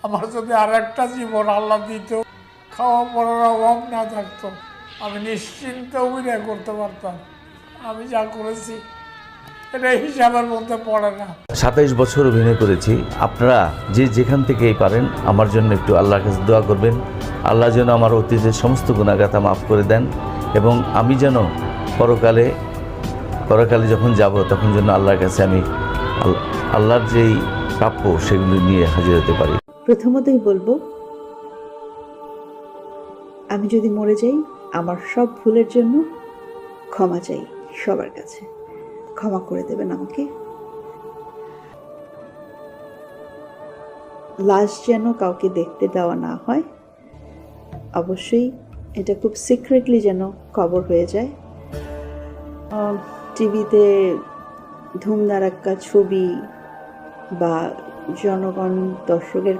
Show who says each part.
Speaker 1: আমার যদি আর একটা জীবন আল্লাহ দিত, খাওয়া পড়ার অভাব না থাকতো, আমি নিশ্চিন্তে অভিনয় করতে পারতাম। আমি যা করেছি এটা হিসাবের মধ্যে পড়ে না।
Speaker 2: 27 বছর অভিনয় করেছি। আপনারা যে যেখান থেকেই পারেন আমার জন্য একটু আল্লাহর কাছে দোয়া করবেন। আল্লাহ যেন আমার অতীতের সমস্ত গুনাহগাথা মাফ করে দেন এবং আমি যেন পরকালে যখন যাব তখন যেন আল্লাহর কাছে আমি আল্লাহর যেই প্রাপ্য সেগুলো নিয়ে হাজির হতে পারি।
Speaker 3: প্রথমতই বলবো, আমি যদি মরে যাই আমার সব ভুলের জন্য ক্ষমা চাই সবার কাছে, ক্ষমা করে দেবেন আমাকে। লাশ যেন কাউকে দেখতে দেওয়া না হয়, অবশ্যই এটা খুব সিক্রেটলি যেন কবর হয়ে যায়। টিভিতে ধুমধারাক্কা ছবি বা জনগণ দর্শকের